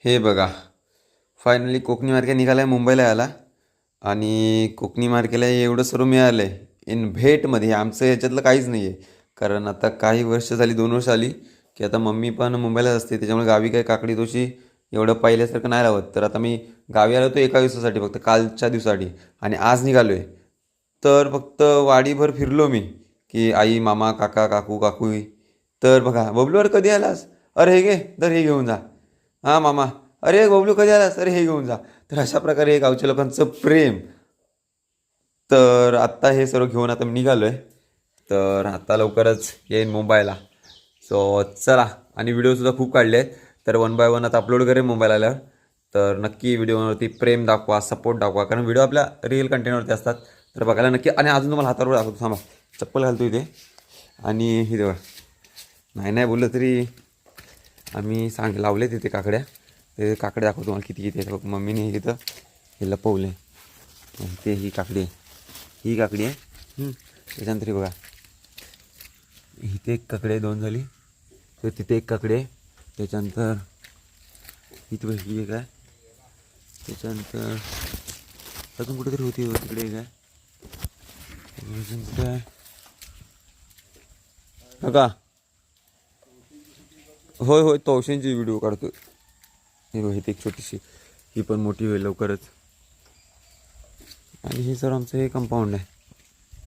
हे बघा, finally Konkani market निघाला आहे मुंबईला यायला. आणि कोकणी मार्केटला एवढं सर्व मिळालं आहे इन भेटमध्ये. आमचं याच्यातलं काहीच नाही आहे. कारण आता काही वर्ष झाली, 2 वर्ष आली की आता मम्मी पण मुंबईलाच असते. त्याच्यामुळे गावी काही काकडी तोशी एवढं पहिल्यासारखं नाही लावत. तर आता मी गावी आलो होतो एका दिवसासाठी, फक्त कालच्या दिवसासाठी. आणि आज निघालो आहे. तर फक्त वाडीभर फिरलो मी, की आई, मामा, काका, काकू, काकू. तर बघा, बबलूवर कधी आलास? अरे हे घे, तर हे घेऊन जा. हां मामा. अरे बबलू कधी आलास? अरे हे घेऊन जा. तर अशा प्रकारे गावच्या लोकांचं प्रेम. तर आत्ता हे सर्व घेऊन आता मी निघालो आहे. तर आता लवकरच येईन मुंबईला. सो चला. आणि व्हिडिओसुद्धा खूप काढले आहेत. तर वन बाय वन आता अपलोड करेन मुंबईला आल्यावर. तर नक्की व्हिडिओवरती प्रेम दाखवा, सपोर्ट दाखवा, कारण व्हिडिओ आपल्या रिअल कंटेंटवरती असतात. तर बघायला नक्की. आणि अजून तुम्हाला हातावर दाखवतो, थांबा. चप्पल घालतो इथे. आणि हे देवा, नाही नाही बोललं तरी आम्ही लावले तिथे काकड्या. ते काकड्या दाखवतो तुम्हाला किती किती आहेत. मम्मीने हे तिथं हे लपवलं आहे. ते ही काकडी आहे, ही काकडी आहे. त्याच्यानंतर हे बघा, इथे एक काकडी आहे, 2 झाली. तर तिथे एक काकडी आहे. त्याच्यानंतर इथे ही एक आहे. त्याच्यानंतर अजून कुठेतरी होती तिकडे एक आहे. अजून कुठे आहे बघा. होय होय, तवशांची व्हिडिओ काढतो. हे बघ, इथे एक छोटीशी, ही पण मोठी होईल लवकरच. आणि हे सर आमचं हे कंपाऊंड आहे.